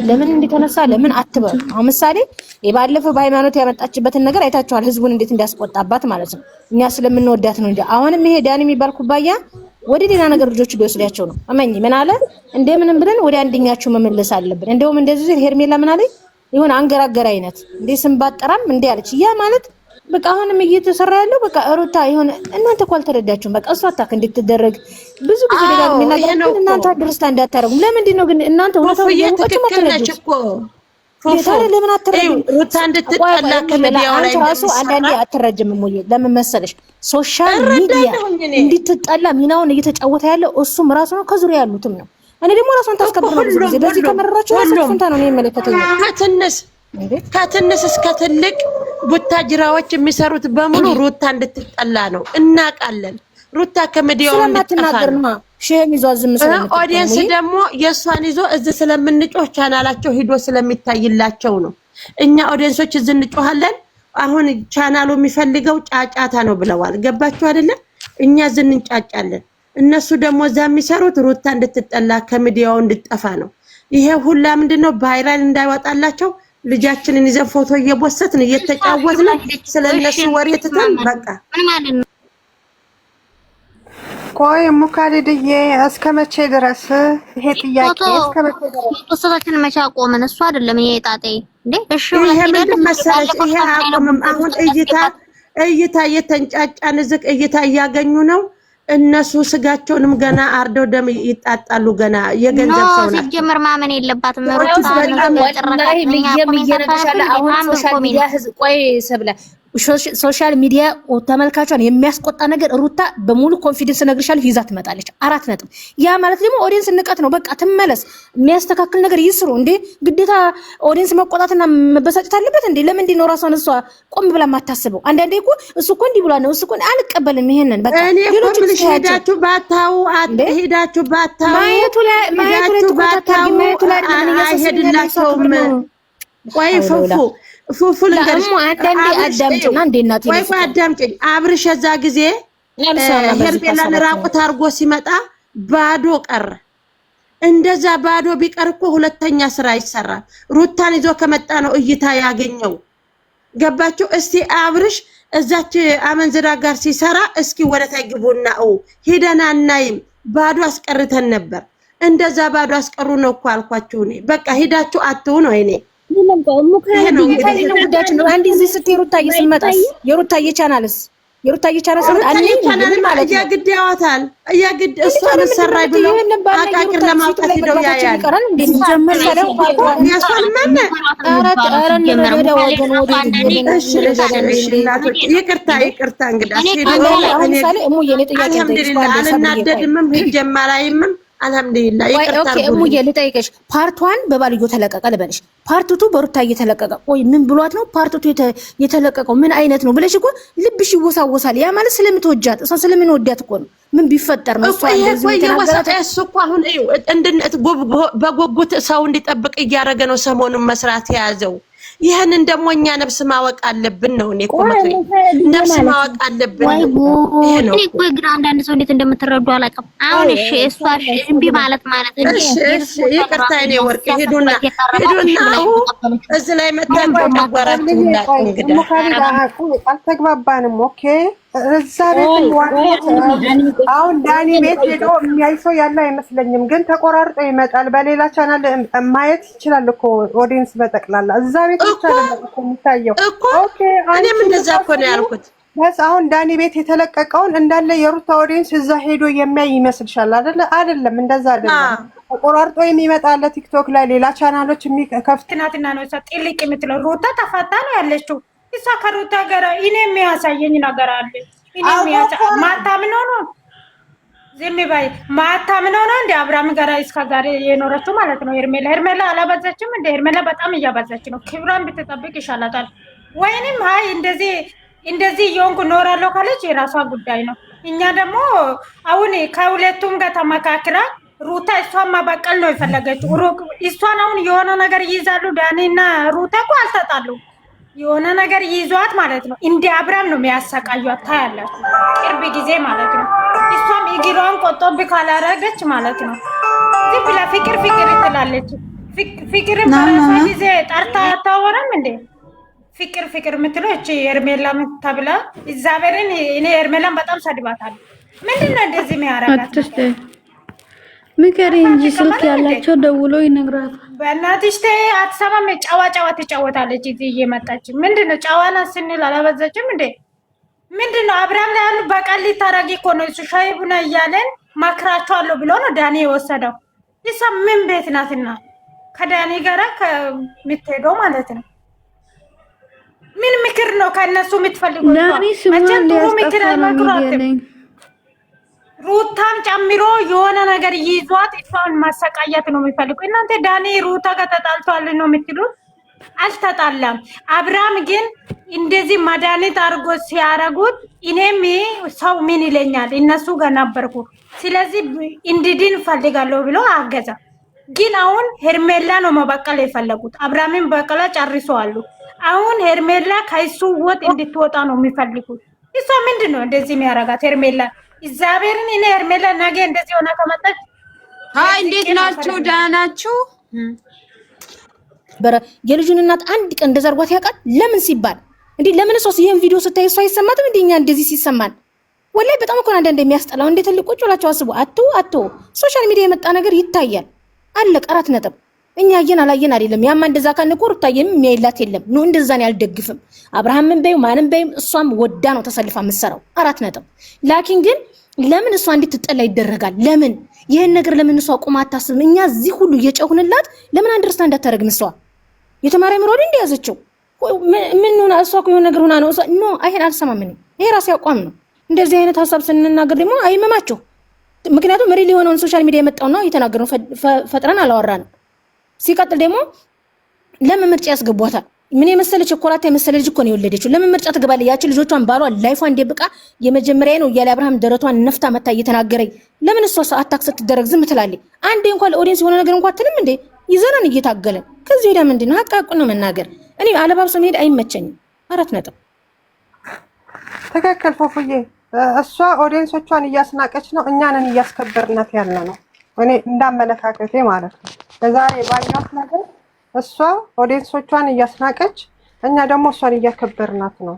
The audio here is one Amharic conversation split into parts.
ለምን እንደተነሳ ለምን አትበሉ። አሁን ምሳሌ የባለፈው በሃይማኖት ያመጣችበትን ነገር አይታችኋል፣ ህዝቡን እንዴት እንዲያስቆጣባት ማለት ነው። እኛ ስለምንወዳት ነው እንጂ አሁንም ይሄ ዳኒ የሚባል ኩባያ ወደ ሌላ ነገር ልጆች ሊወስዳቸው ነው። አማኝ ምን አለ እንደምንም ብለን ወደ አንደኛቸው መመለስ አለብን። እንደውም እንደዚህ ሄርሜላ ምን አለኝ ይሁን አንገራገር አይነት እንዴ ስም ባጠራም እንዴ አለች። ያ ማለት በቃ አሁንም እየተሰራ ያለው በቃ ሩታ ይሁን እናንተ እኮ አልተረዳችሁም። በቃ እሷ አታክ እንድትደረግ ብዙ ጊዜ ደጋግሜ እናገራለሁ። እናንተ አንደርስታንድ እንዳታረጉም። ለምንድን ነው ግን እናንተ ወጣው እየተከለች እኮ ለምን አትረጂም? ሩታ እንድትጠላ ከሚዲያው ላይ ራሱ አንዳንዴ አትረጂም። ሞዬ ለምን መሰለሽ ሶሻል ሚዲያ እንድትጠላ ሚናውን እየተጫወተ ያለው እሱም ራሱ ነው፣ ከዙሪያ ያሉትም ነው። እኔ ደግሞ ራሱን ታስከብራለች። በዚህ ከመረራችሁ ራሱ ፈንታ ነው የሚመለከተኝ። ከትንሽ እስከ ትልቅ ቡታጅራዎች የሚሰሩት በሙሉ ሩታ እንድትጠላ ነው እናውቃለን። ሩታ ከሚዲያው ስለማትናገር ነው ሼም ይዞ ዝም ስለምትል ኦዲየንስ ደግሞ የሷን ይዞ እዚህ ስለምንጮህ ቻናላቸው ሂዶ ስለሚታይላቸው ነው። እኛ ኦዲየንሶች እዚህ እንጮሃለን። አሁን ቻናሉ የሚፈልገው ጫጫታ ነው ብለዋል። ገባችሁ አይደለ? እኛ እዚህ እንጫጫለን። እነሱ ደግሞ እዛ የሚሰሩት ሩታ እንድትጠላ ከሚዲያው እንድትጠፋ ነው። ይሄ ሁላ ምንድነው ቫይራል እንዳይወጣላቸው ልጃችንን ይዘን ፎቶ እየቦሰትን እየተጫወትን ስለነሱ ወሬ ትተን በቃ ምን ማለት ነው? ቆይ ሙካሊድዬ እስከ መቼ ድረስ ይሄ ጥያቄ እስከ መቼ ድረስ ቁስታችን መቼ አቆመን? እሱ አይደለም ይሄ ጣጤ እንዴ? እሺ ይሄ ምን መሰለሽ፣ ይሄ አቆምም አሁን እይታ የተንጫጫን ዝቅ እይታ እያገኙ ነው። እነሱ ስጋቸውንም ገና አርደው ደም ይጣጣሉ። ገና የገንዘብ ሰው ናቸው። ሲጀመር ማመን የለባትም። ሶሻል ሚዲያ ተመልካቿን የሚያስቆጣ ነገር ሩታ በሙሉ ኮንፊደንስ ነግርሻለሁ ይዛ ትመጣለች። 4 ነጥብ። ያ ማለት ደግሞ ኦዲየንስ ንቀት ነው። በቃ ትመለስ፣ የሚያስተካክል ነገር ይስሩ። እንዴ ግዴታ ኦዲየንስ መቆጣትና መበሳጨት አለበት እንዴ? ለምንድን ነው ራሷን እሷ ቆም ብላ የማታስበው? አንዳንዴ እኮ እሱ እኮ እንዲህ ብሏል ነው እሱ እኮ አልቀበልም ይሄንን በቃ ሌሎች ሄዳችሁ ባታው ሄዳችሁ ባታው ማየቱ ላይ አይሄድላቸውም። ቆይ ፉፉ ልንገርሽ አንዳንዴ አዳምጪና እንዴ እናቴ ወይ አዳምጪኝ። አብርሽ እዛ ጊዜ ሄርሜላን ራቁት አድርጎ ሲመጣ ባዶ ቀረ። እንደዛ ባዶ ቢቀር እኮ ሁለተኛ ስራ ይሰራል። ሩታን ይዞ ከመጣ ነው እይታ ያገኘው። ገባችሁ? እስቲ አብርሽ እዛች አመንዝራ ጋር ሲሰራ እስኪ ወደታይ ግቡና ሄደና እናይም። ባዶ አስቀርተን ነበር። እንደዛ ባዶ አስቀሩ ነው እኮ አልኳችሁ። እኔ በቃ ሄዳችሁ አትው ነው እኔ አንድ እዚህ ስትይ ሩታዬ ስንመጣስ የሩታዬ ቻናልስ የሩታዬ ቻናልስ ማለት የግድ ያወጣል። የግድ እሷን ሰራይ ብሎ አቃቂር ለማውጣት ሄደው ያያል። እንደጀመር ሰላም ይቅርታ እንግዲህ አልናደድምም ሂጅም አላይምም። አልሐምዱሊላህ ይቅርታ። ኦኬ እሙዬ ልጠይቅሽ፣ ፓርት 1 በባልዮ ተለቀቀ ልበልሽ፣ ፓርት 2 በሩታ እየተለቀቀ ቆይ ምን ብሏት ነው ፓርት 2 የተለቀቀው? ምን አይነት ነው ብለሽ እኮ ልብሽ ይወሳወሳል። ያ ማለት ስለምትወጃት እሷ ስለምንወዳት እኮ ነው። ምን ቢፈጠር ነው እሷ እንደዚህ ተናገራት? እሱ እኮ አሁን በጉጉት ሰው እንዲጠብቅ እያደረገ ነው ሰሞኑን መስራት የያዘው። ይሄንን ደግሞ እኛ ነፍስ ማወቅ አለብን ነው። እኔ እኮ ነፍስ ማወቅ አለብን። ይሄ ነው እኮ ግራ አንዳንድ ሰው እንዴት እንደምትረዱ አላውቅም። አሁን እሺ እሷ እምቢ ማለት እሺ ይቅርታ እኔ ወርቅ ሄዱና እዚህ ላይ መጣን ተጓራችሁ እንግዲህ አልተግባባንም። ኦኬ እዛ ቤት አሁን ዳኒ ቤት ሄዶ የሚያይ ሰው ያለ አይመስለኝም፣ ግን ተቆራርጦ ይመጣል። በሌላ ቻናል ማየት ይችላል እኮ ኦዲየንስ በጠቅላላ እዛ ቤት ብቻ ነው የሚታየው። ኦኬ እኔም እንደዛ እኮ ነው ያልኩት። በስ አሁን ዳኒ ቤት የተለቀቀውን እንዳለ የሩታ ኦዲየንስ እዛ ሄዶ የሚያይ ይመስልሻል አይደለ? አይደለም፣ እንደዛ አይደለም። ተቆራርጦ የሚመጣለ ቲክቶክ ላይ ሌላ ቻናሎች የሚከፍትናትና ነው ጥልቅ የምትለው ሩታ ተፋታ ነው ያለችው። እሷ ከሩታ ጋር እኔ የሚያሳየኝ ነገር አለ። እኔ ማታምነው ነው ዝም በይ። ማታምነው ነው እንደ አብርሃም ጋር እስከ ዛሬ የኖረችው ማለት ነው። ሄርሜላ አላበዛችም እንደ ሄርሜላ በጣም እያበዛች ነው። ክብሯን ብትጠብቅ ይሻላታል። ወይንም አይ እንደዚህ የሆንኩ ኖራለሁ ካለች የራሷ ጉዳይ ነው። እኛ ደግሞ አሁን ከሁለቱም ጋር ተመካክራ ሩታ እሷን ማበቀል ነው የፈለገችው። እሷን አሁን የሆነ ነገር ይይዛሉ። ዳኒና ሩታ እኮ አልተጣሉ። የሆነ ነገር ይዟት ማለት ነው። እንደ አብርሃም ነው የሚያሰቃዩት ታያላችሁ፣ ቅርብ ጊዜ ማለት ነው። እሷም እግሯን ቆጦብ ካላረገች ማለት ነው ዝም ብላ ፍቅር ትላለች። ፍቅር በራሷ ጊዜ ጠርታ አታወራም እንዴ? ፍቅር የምትለው እቺ ኤርሜላ ተብላ እግዚአብሔርን እኔ ኤርሜላን በጣም ሰድባታለሁ። ምንድነው እንደዚህ የሚያረጋት? ምከሪ እንጂ ስልክ ያላቸው ደውሎ ይነግራታል። በእናትሽ ተይ፣ አትሰማም። ጨዋ ትጫወታለች እዚህ እየመጣች። ምንድነው ጨዋና ስንል አላበዛችም እንዴ? ምንድነው አብርሃም ላይ ያሉ በቀል ታረጊ እኮ ነው። እሱ ሻይ ቡና እያለን ማክራቸዋለሁ ብሎ ነው ዳኒ የወሰደው። ይሳ ምን ቤት ናትና ከዳኒ ጋራ ከምትሄደው ማለት ነው። ምን ምክር ነው ከነሱ የምትፈልጉት? ዳኒ ስሙን ሊያስጠፋ ሩታም ጨምሮ የሆነ ነገር ይዟት እሷን ማሰቃየት ነው የሚፈልጉ። እናንተ ዳኒ ሩታ ጋር ተጣልቷል ነው የምትሉት? አልተጣላም። አብርሃም ግን እንደዚህ መድኃኒት አድርጎ ሲያረጉት እኔም ሰው ምን ይለኛል እነሱ ጋር ነበርኩ፣ ስለዚህ እንድድን ፈልጋለሁ ብሎ አገዛ። ግን አሁን ሄርሜላ ነው መበቀል የፈለጉት። አብርሃምን በቀላ ጨርሰዋል። አሁን ሄርሜላ ከሱ ወጥ እንድትወጣ ነው የሚፈልጉት። እሷ ምንድን ነው እንደዚህ የሚያረጋት ሄርሜላ? እግዚአብሔርን እኔ ሄርሜላ ነገ እንደዚህ ሆና ከመጣች ሃይ፣ እንዴት ናችሁ? ደህና ናችሁ? የልጁን እናት አንድ ቀን እንደዘርጓት ያውቃል? ለምን ሲባል እንዴ? ለምን ሶስ ይሄን ቪዲዮ ስታይ እሷ አይሰማትም? እንደኛ እንደዚህ ሲሰማን ወላይ በጣም እኮ አንዳንድ የሚያስጠላው። እንዴት ልቆጭ ብላችሁ አስቡ። አቶ ሶሻል ሚዲያ የመጣ ነገር ይታያል። አለቀ። 4 ነጥብ። እኛ አየን አላየን አይደለም። ያማ እንደዛ ካንቆር ታየም የሚያይላት የለም ነው። እንደዛን ያልደግፍም አብርሃምን በይው ማንም በይም እሷም ወዳ ነው ተሰልፋ የምትሰራው። 4 ነጥብ። ላኪን ግን ለምን እሷ እንድትጠላ ይደረጋል? ለምን ይሄን ነገር ለምን እሷ ቆማ አታስብም? እኛ እዚህ ሁሉ እየጨሁንላት ለምን አንደርስታንድ እንዳታረግም? እሷ የተማሪ ምሮድ እንደያዘችው ምን ሆና እሷ እኮ የሆነ ነገር ሆና ነው እሷ ኖ አይሄን አልሰማም። ይሄ ራስ ያቋም ነው። እንደዚህ አይነት ሀሳብ ስንናገር ደግሞ አይመማቸው። ምክንያቱም ሪል የሆነውን ሶሻል ሚዲያ የመጣው ነው የተናገረው። ፈጥረን አላወራንም። ሲቀጥል ደግሞ ለምን ምርጫ ያስገቧታል? ምን የመሰለ ቸኮላታ የመሰለ ልጅ እኮ ነው የወለደችው። ለምን ምርጫ ትገባለች? ያቺ ልጆቿን ባሏ ላይፏን እንደብቃ የመጀመሪያ ነው እያለ አብርሃም ደረቷን ነፍታ መታ እየተናገረኝ ለምን እሷ አታክስ ትደረግ ዝም ትላለች? አንዴ እንኳን ለኦዲየንስ የሆነ ነገር እንኳን ትልም እንዴ? ይዘናን እየታገለን ከዚህ ወዲያ ምንድነው? ሀቃቁን ነው መናገር። እኔ አለባብሰ መሄድ አይመቸኝም። 4 ነጥብ። ትክክል ፎፉዬ። እሷ ኦዲየንሶቿን እያስናቀች ነው፣ እኛንን እያስከበርናት ያለ ነው። እኔ እንዳመለካከቴ ማለት ነው። በዛሬ ባያት ነገር እሷ ኦዲየንሶቿን እያስናቀች፣ እኛ ደግሞ እሷን እያከበርናት ነው።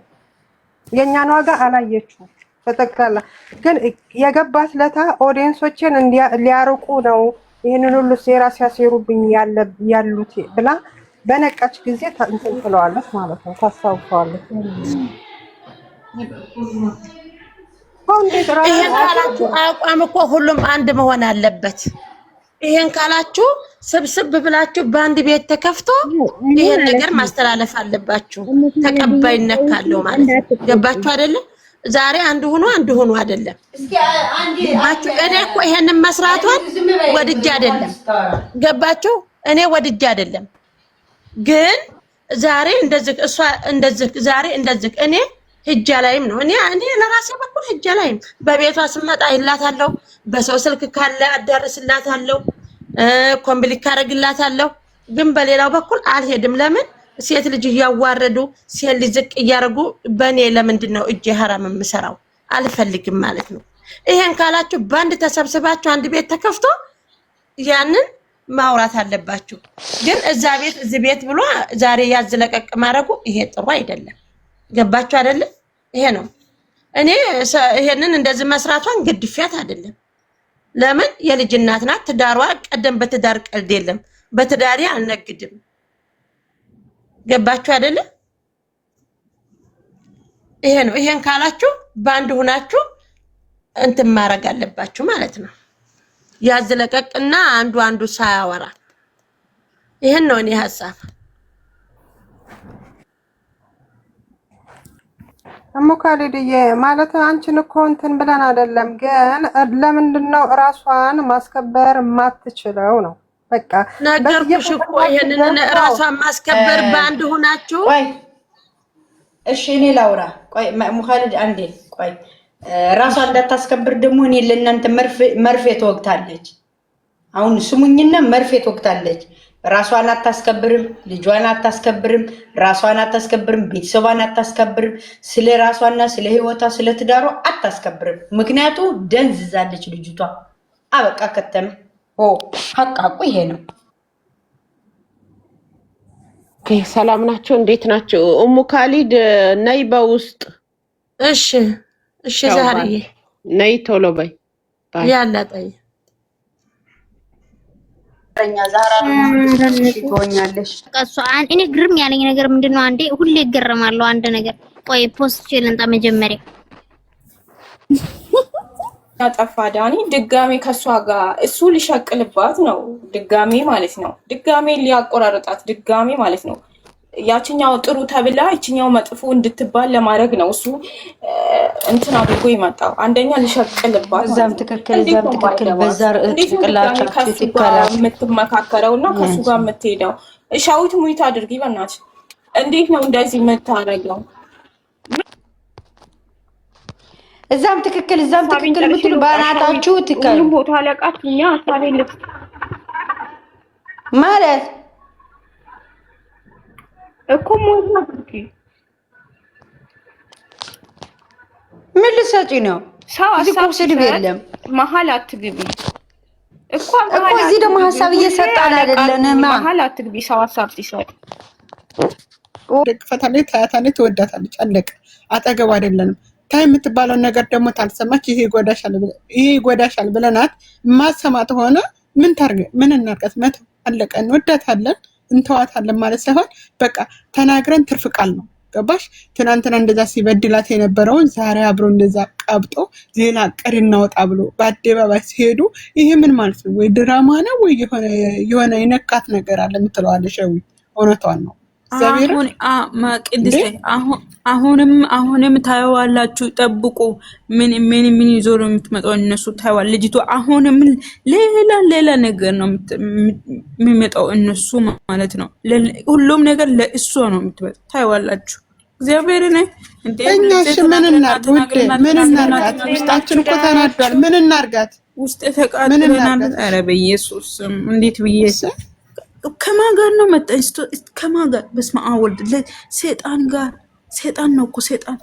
የኛን ዋጋ አላየችው። በጠቅላላ ግን የገባት ለታ ኦዲየንሶችን ሊያርቁ ነው ይሄንን ሁሉ ሴራ ሲያሴሩብኝ ያሉት ብላ በነቃች ጊዜ እንትን ትለዋለች ማለት ነው። ታስታውሰዋለች። ይሄን ካላችሁ አቋም እኮ ሁሉም አንድ መሆን አለበት። ይሄን ካላችሁ ስብስብ ብላችሁ በአንድ ቤት ተከፍቶ ይሄን ነገር ማስተላለፍ አለባችሁ። ተቀባይነት ካለው ማለት ነው። ገባችሁ አይደለ? ዛሬ አንድ ሆኖ አይደለም። ገባችሁ? እኔ እኮ ይሄንን መስራቷን ወድጄ አይደለም። ገባችሁ? እኔ ወድጄ አይደለም። ግን ዛሬ እንደዚህ እሷ እንደዚህ ዛሬ እንደዚህ እኔ ሂጃ ላይም ነው እኔ ለራሴ በኩል ሂጃ ላይም በቤቷ ስመጣ ይላታለሁ። በሰው ስልክ ካለ አዳርስላታለሁ። ኮምፕሊት ካረግላታለሁ። ግን በሌላው በኩል አልሄድም። ለምን ሴት ልጅ እያዋረዱ ሴት ልጅ ዝቅ እያደረጉ በእኔ ለምንድን ነው እጄ ሐራም የምሰራው? አልፈልግም ማለት ነው። ይሄን ካላችሁ በአንድ ተሰብስባችሁ አንድ ቤት ተከፍቶ ያንን ማውራት አለባችሁ። ግን እዛ ቤት እዚህ ቤት ብሎ ዛሬ ያዝለቀቅ ማድረጉ ይሄ ጥሩ አይደለም። ገባችሁ አይደለ? ይሄ ነው። እኔ ይሄንን እንደዚህ መስራቷን ግድፊያት አይደለም። ለምን የልጅ እናት ናት። ትዳሯ ቀደም በትዳር ቀልድ የለም። በትዳሪ አልነግድም። ገባችሁ አይደለ? ይሄ ነው። ይሄን ካላችሁ በአንድ ሆናችሁ እንትን ማድረግ አለባችሁ ማለት ነው። ያዝለቀቅና አንዱ ሳያወራ ይሄን ነው እኔ ሐሳብ። እሙካሊድዬ ማለት አንቺን እኮ እንትን ብለን አይደለም፣ ግን ለምንድነው ራሷን ማስከበር የማትችለው ነው? በቃ ነገርኩሽ እኮ ይሄንን ራሷን ማስከበር በአንድ ሆናችሁ። ቆይ እሺ እኔ ላውራ። ቆይ ሙኻሊድ አንዴ ቆይ። ራሷን እንዳታስከብር ደግሞ እኔ ለእናንተ መርፌ ትወግታለች። አሁን ስሙኝና መርፌ ትወግታለች። ራሷን አታስከብርም፣ ልጇን አታስከብርም፣ ራሷን አታስከብርም፣ ቤተሰቧን አታስከብርም፣ ስለ ራሷና ስለ ህይወቷ ስለ ትዳሯ አታስከብርም። ምክንያቱ ደንዝዛለች ልጅቷ። አበቃ ከተም ሀቃቁ ይሄ ነው። ኦኬ ሰላም ናቸው። እንዴት ናቸው? ኡሙ ካሊድ ነይ በውስጥ እሺ እሺ ዛሬ ነይ ቶሎ በይ ያላ ጠይ እኔ ግርም ያለኝ ነገር ምንድነው? አንዴ ሁሌ ይገረማለሁ አንድ ነገር። ቆይ ፖስት ልንጣ መጀመሪያ ያጠፋ ዳኒ ድጋሜ ከሷ ጋር እሱ ሊሸቅልባት ነው። ድጋሜ ማለት ነው። ድጋሜ ሊያቆራርጣት ድጋሜ ማለት ነው። ያችኛው ጥሩ ተብላ ይችኛው መጥፎ እንድትባል ለማድረግ ነው እሱ እንትን አድርጎ ይመጣው። አንደኛ ሊሸቅልባት እዛም ትክክል በዛ ጭንቅላታችሁ ትከራል የምትመካከረውና ከሱ ጋር የምትሄደው ሻዊት ሙይት አድርጊ በእናትሽ። እንዴት ነው እንደዚህ የምታረገው? እዛም ትክክል ምትሉ ባናታችሁ ትከራል። ሁሉም ቦታ አለቃችሁኛ ሐሳቤ ልክ ማለት እኮ ሞት አድርጊ። ምን ልትሰጪ ነው? ሰው ሐሳብ ስድብ የለም መሀል አትግቢ እኮ እዚህ ደግሞ ሐሳብ እየሰጣን አይደለንም። መሀል አትግቢ ሰው ሐሳብ ሲሰጥ ደግፈታለች፣ ታያታለች፣ ትወዳታለች። አለቀ። አጠገቡ አይደለንም። ታይ የምትባለውን ነገር ደግሞ ታልሰማች ይሄ ይጎዳሻል ብለናት ማሰማት ሆነ ምን ታርገ ምን እናርቀት? መተው አለቀ። እንወዳታለን እንተዋታለን ማለት ሳይሆን በቃ ተናግረን ትርፍ ቃል ነው። ገባሽ? ትናንትና እንደዛ ሲበድላት የነበረውን ዛሬ አብሮ እንደዛ ቀብጦ ሌላ ቀሪ እናወጣ ብሎ በአደባባይ ሲሄዱ ይሄ ምን ማለት ነው? ወይ ድራማ ነው ወይ የሆነ የነካት ነገር አለ የምትለዋለሽ። እውነቷን ነው። አሁንም ታየዋላችሁ። ጠብቁ። ምን ይዞ ነው የምትመጣው? እነሱ ታየዋል። ልጅቱ አሁንም ሌላ ነገር ነው የሚመጣው። እነሱ ማለት ነው ሁሉም ነገር ለእሷ ነው የምትመጣው። ታየዋላችሁ። እግዚአብሔር ነው እንዴ? እኛሽ ምን እናርጋት? ውስጣችን እኮ ተናዷል። ምን እናርጋት? ውስጥ ተቃጥለናል። ኧረ በኢየሱስ እንዴት ብዬ ከማን ጋር ነው መጣኝ? ከማን ጋር? በስመ አብ ወልድ ሰይጣን ነው እኮ ሰይጣን፣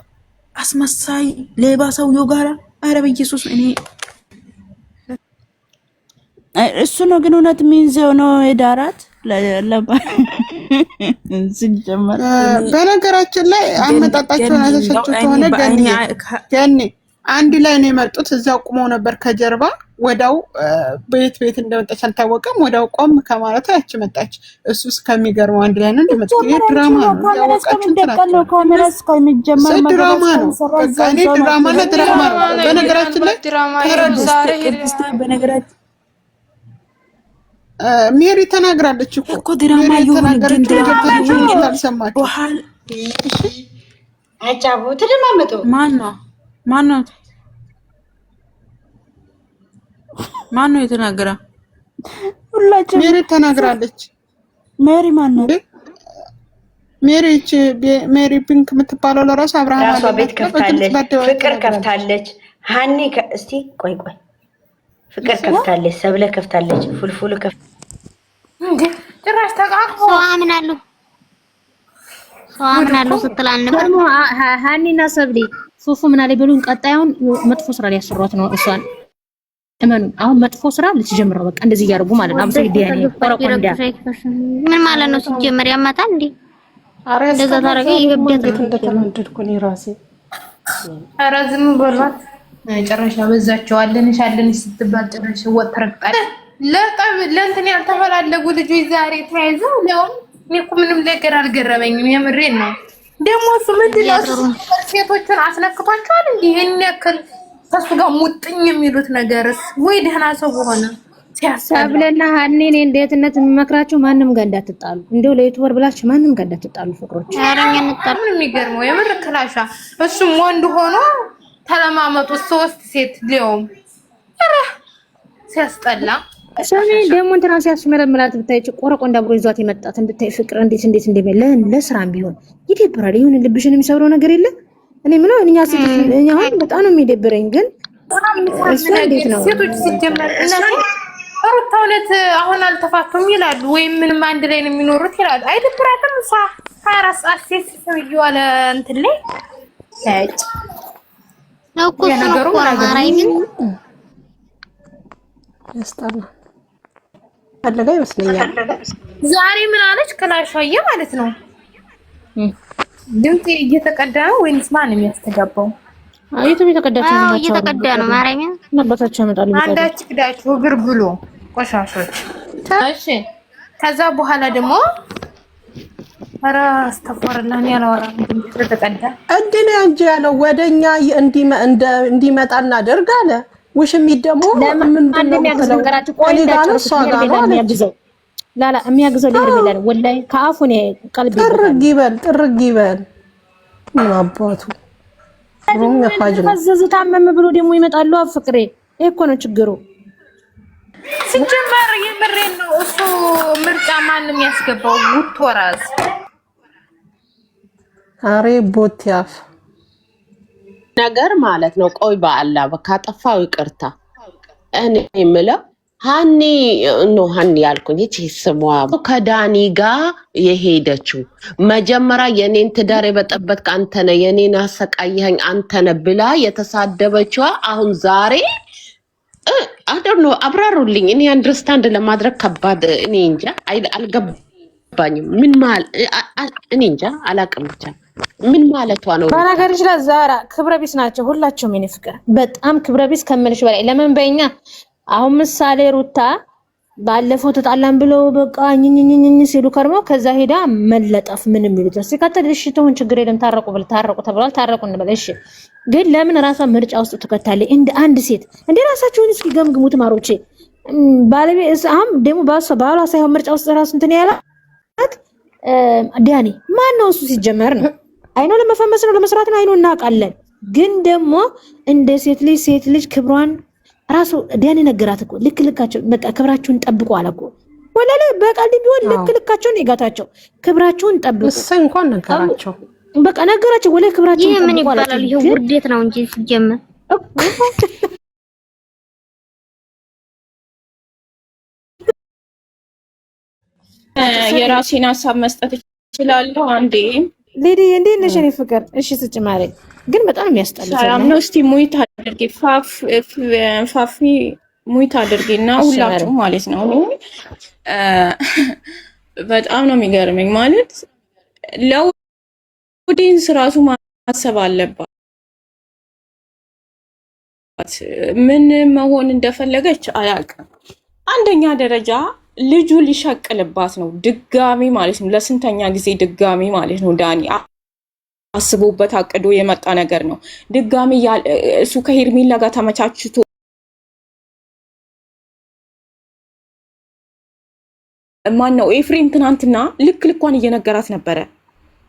አስመሳይ ሌባ ሰውዬው ጋር። ኧረ በኢየሱስ እኔ እሱ ነው ግን እውነት የሚይዘው ነው የዳራት ሲጀመር። በነገራችን ላይ አመጣጣቸውን አተሸቹት ሆነ ገኔ አንድ ላይ ነው የመጡት። እዛው ቁመው ነበር ከጀርባ። ወዳው ቤት እንደመጣች አልታወቀም። ወዳው ቆም ከማለቱ ያች መጣች። እሱ እስከሚገርመው አንድ ላይ ነው እንደመጣች። ይሄ ድራማ ነው። ያወቃችሁ ተናገሩ። ካሜራስ ከሚጀመር ድራማ ነው። በቃ እኔ ድራማ ነው። በነገራችን ላይ ሜሪ ተናግራለች እኮ ድራማ ይሁን ግን አልሰማችሁ? አጫቡ ተደማመጡ። ማን ነው የተናገረ? ሁላችን ሜሪ ተናግራለች። ሜሪ ማን ነው? ሜሪ ፒንክ የምትባለው ለራሱ አብርሃም ራሷ ቤት ከፍታለች፣ ፍቅር ከፍታለች። ሃኒ እስቲ ቆይ ፍቅር ከፍታለች፣ ሰብለ ከፍታለች፣ ፉልፉል እንዴ ጭራሽ ተቃቅፎ ሰው አምናለሁ ስትላል ነበር። ሃኒና ሰብሊ ፉፉ ምን አለ በሉን። ቀጣዩን መጥፎ ስራ ሊያሰሯት ነው እሷን። እመኑ አሁን መጥፎ ስራ ልትጀምር ነው። በቃ እንደዚህ እያደረጉ ማለት ነው። አብሰይ ዲያኔ ቆረቆንዳ ምን ማለት ነው? ሲጀመር ያማታል እንዴ? እንደዛ ታረገ ይገብደት እንደተመደድኩ ነው ራሴ። ኧረ ዝም በሏት። ጭራሽ አበዛቸዋለን ስትባል ጭራሽ ወጥረቅጣል። ለእንትን ያልተፈላለጉ ልጆች ዛሬ ተያይዘው ነው። እኔ እኮ ምንም ነገር አልገረመኝም። የምሬን ነው። ደግሞ እሱ ምንድን ነው ሴቶችን አስነክቷቸዋል እንዴ? ይሄን ያክል ከሱ ጋር ሙጥኝ የሚሉት ነገርስ ወይ ደህና ሰው ሆነ ሰብለና ሃኒን እንዴትነት የሚመክራችሁ ማንም ጋር እንዳትጣሉ፣ እንደው ለዩቲዩበር ብላችሁ ማንም ጋር እንዳትጣሉ ፍቅሮች። ምን የሚገርመው የምር ክላሻ እሱም ወንድ ሆኖ ተለማመጡት። 3 ሴት ሊያውም ሲያስጠላ። ሰሚ ደግሞ እንትና ሲያስመረምራት ብታይ ቆረቆንዳ ብሎ ይዟት የመጣት እንድታይ ፍቅር እንዴት ለስራም ቢሆን ይደብራል። ይሁን ልብሽን የሚሰብረው ነገር የለ። እኔ ምነው እኛ አሁን በጣም ነው የሚደብረኝ። ግን እሱ እንዴት ነው ሴቶች ሲጀመር እነሱ ሩታውነት አሁን አልተፋቱም ይላሉ፣ ወይም ምንም አንድ ላይ ነው የሚኖሩት ይላሉ። አይደብራትም? እሷ 24 ሰዓት ሴት ሰውዬው አለ እንትን ላይ ታጭ ነው እኮ ነገሩ ማራይ ምን ያስጣላ ፈለጋ ይመስለኛል። ዛሬ ምን አለች? ክላሻዬ ማለት ነው። ድምጤ እየተቀዳ ነው ወይንስ ማን ነው የሚያስተጋባው? አየተም እየተቀዳች ነው። እየተቀዳ ነው። ማርያምን ነበታቸው ያመጣሉ። አንዳች ክዳችሁ እግር ብሎ ቆሻሾች። እሺ ከዛ በኋላ ደግሞ ኧረ አስተፈርላን ያላወራም ተቀዳ እንዴ እንጂ ያለው ወደኛ እንዲመጣ እናደርግ አለ። ውሽሚት ደግሞ ለምን የሚያግዘው ነገራችሁ? ቆይ እንዳጨርሱ የሚያግዘው ላላ የሚያግዘው ለሄርሜላ ነው። ወላሂ ከአፉ ነው ቀልብ ጥርግ ይበል አባቱ አዘዝ ታመም ብሎ ደግሞ ይመጣሉ። አፍቅሬ ይሄ እኮ ነው ችግሩ። ሲጀመር የምሬን ነው። እሱ ምርጫ ማንም ያስገባው ጉቶራዝ አሬ ቦቲያፍ ነገር ማለት ነው። ቆይ በአላህ ካጠፋው ይቅርታ። እኔ የምለው ሃኒ ያልኩኝ እቺ ስሟ ከዳኒ ጋር የሄደችው መጀመሪያ የኔን ትዳር የበጠበጥክ አንተ ነህ፣ የኔን አሰቃየኸኝ አንተ ነህ ብላ የተሳደበችዋ አሁን ዛሬ አደርኖ አብራሩልኝ። እኔ አንደርስታንድ ለማድረግ ከባድ እኔ እንጃ አልገባኝም። ምን ማለት እኔ እንጃ አላቅም። ብቻ ምን ማለቷ ነው? ባላገርሽ ላይ ዛራ ክብረ ቢስ ናቸው ሁላቸውም። የኔ ፍቅር በጣም ክብረ ቢስ ከምልሽ በላይ ለምን በእኛ አሁን ምሳሌ ሩታ ባለፈው ተጣላን ብለው በቃ ኝኝኝኝ ሲሉ ከርሞ ከዛ ሄዳ መለጠፍ ምን የሚሉት ነው? ሲከተል እሺ ተውን ችግር የለም ታረቁ ተብሏል። ታረቁ እንበል እሺ። ግን ለምን ራሷ ምርጫ ውስጥ ትከታለች? እንደ አንድ ሴት እንደ ራሳችሁን እስኪ ገምግሙት ማሮቼ። ባለቤት አሁን ደግሞ ባሏ ሳይሆን ምርጫ ውስጥ ራሱ እንትን ያላት ዳኒ ማን ነው? እሱ ሲጀመር ነው አይኖ ለመፈመስ ነው ለመስራት ነው አይኖ እናውቃለን። ግን ደግሞ እንደ ሴት ልጅ ክብሯን ራሱ ዳኒ ነገራት እኮ ልካቸው በቃ ክብራችሁን ጠብቁ አለ እኮ ወላለ በቃል ቢሆን ልካቸውን ይጋታቸው ክብራችሁን ጠብቁ። እሱ እንኳን ነገራቸው በቃ ነገራቸው ወላለ ክብራችሁን ጠብቁ። ምን ይባላል? ይሄ ውርደት ነው እንጂ ሲጀመር የራሴን ሀሳብ መስጠት እችላለሁ። አንዴ ሌዲ እንዴ ነሽ የኔ ፍቅር? እሺ ስጭማሪ ግን በጣም የሚያስጠላ ሰላም ነው። እስቲ ሙይት አድርጌ ፋፊ ሙይት አድርጌና ሁላችሁ ማለት ነው። በጣም ነው የሚገርመኝ ማለት ለኦዲየንስ ራሱ ማሰብ አለባት። ምን መሆን እንደፈለገች አያውቅም። አንደኛ ደረጃ ልጁ ሊሸቅልባት ነው ድጋሚ ማለት ነው። ለስንተኛ ጊዜ ድጋሚ ማለት ነው። ዳኒ አስቦበት አቅዶ የመጣ ነገር ነው። ድጋሚ እሱ ከሄርሜላ ጋር ተመቻችቶ ማን ነው ኤፍሬም ትናንትና ልኳን እየነገራት ነበረ።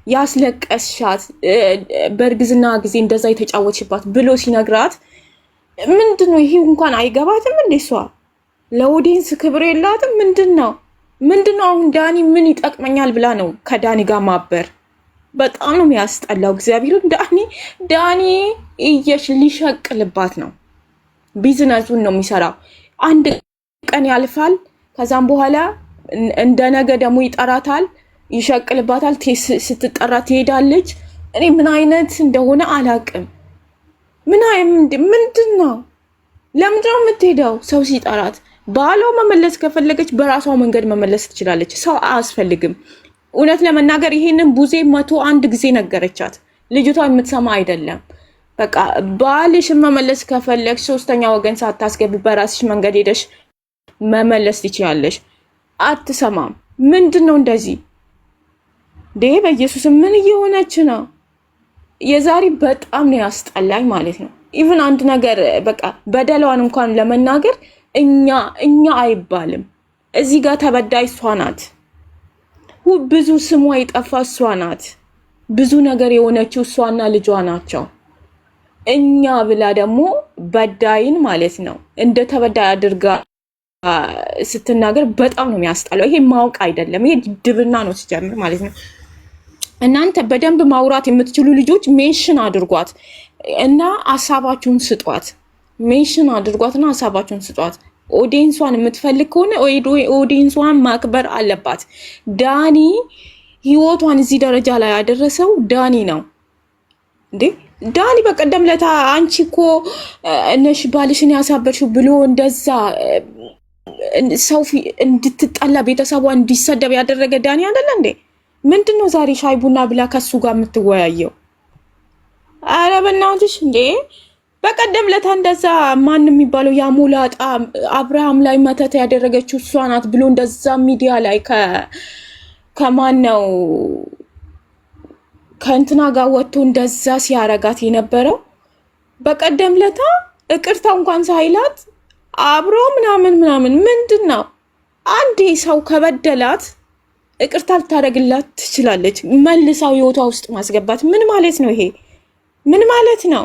ያስለቀስሻት በእርግዝና ጊዜ እንደዛ የተጫወችባት ብሎ ሲነግራት ምንድነው ይሄ እንኳን አይገባትም እንዴ? እሷ ለኦዲየንስ ክብር የላትም? ምንድነው አሁን ዳኒ ምን ይጠቅመኛል ብላ ነው ከዳኒ ጋር ማበር? በጣም ነው የሚያስጠላው። እግዚአብሔር ዳኒ ሊሸቅልባት ነው። ቢዝነሱን ነው የሚሰራው። አንድ ቀን ያልፋል። ከዛም በኋላ እንደ ነገ ደግሞ ይጠራታል፣ ይሸቅልባታል። ስትጠራ ትሄዳለች። እኔ ምን አይነት እንደሆነ አላቅም። ምንድነው? ለምንድነው የምትሄደው? ሰው ሲጠራት ባሏ መመለስ ከፈለገች በራሷ መንገድ መመለስ ትችላለች። ሰው አያስፈልግም። እውነት ለመናገር ይሄንን ቡዜ 101 ጊዜ ነገረቻት። ልጅቷ የምትሰማ አይደለም። በቃ ባልሽን መመለስ ከፈለግሽ ሶስተኛ ወገን ሳታስገቢ በራስሽ መንገድ ሄደሽ መመለስ ትችያለሽ። አትሰማም። ምንድነው እንደዚህ በኢየሱስ ምን እየሆነች ነው? የዛሬ በጣም ነው ያስጠላኝ ማለት ነው። ኢቭን አንድ ነገር በቃ በደሏን እንኳን ለመናገር እኛ አይባልም። እዚህ ጋር ተበዳይ እሷ ናት። ብዙ ስሟ የጠፋ እሷ ናት። ብዙ ነገር የሆነችው እሷና ልጇ ናቸው። እኛ ብላ ደግሞ በዳይን ማለት ነው እንደ ተበዳይ አድርጋ ስትናገር በጣም ነው የሚያስጠላው። ይሄ ማወቅ አይደለም፣ ይሄ ድብና ነው ሲጀምር ማለት ነው። እናንተ በደንብ ማውራት የምትችሉ ልጆች ሜንሽን አድርጓት እና ሀሳባችሁን ስጧት። ሜንሽን አድርጓትና ሀሳባችሁን ስጧት። ኦዲየንሷን የምትፈልግ ከሆነ ኦዲየንሷን ማክበር አለባት። ዳኒ ህይወቷን እዚህ ደረጃ ላይ ያደረሰው ዳኒ ነው እንዴ? ዳኒ በቀደም ለታ አንቺ እኮ እነሽ ባልሽን ያሳበርሽው ብሎ እንደዛ ሰው እንድትጣላ ቤተሰቧ እንዲሰደብ ያደረገ ዳኒ አይደለ እንዴ? ምንድነው ዛሬ ሻይ ቡና ብላ ከሱ ጋር የምትወያየው? አረ በእናትሽ እንዴ! በቀደም ለታ እንደዛ ማን የሚባለው ያሞላጣ አብርሃም ላይ መተት ያደረገችው እሷ ናት ብሎ እንደዛ ሚዲያ ላይ ከማን ነው ከእንትና ጋር ወጥቶ እንደዛ ሲያረጋት የነበረው። በቀደም ለታ እቅርታ እንኳን ሳይላት አብሮ ምናምን ምንድነው? አንዴ ሰው ከበደላት እቅርታ ልታደርግላት ትችላለች። መልሳው ህይወቷ ውስጥ ማስገባት ምን ማለት ነው? ይሄ ምን ማለት ነው?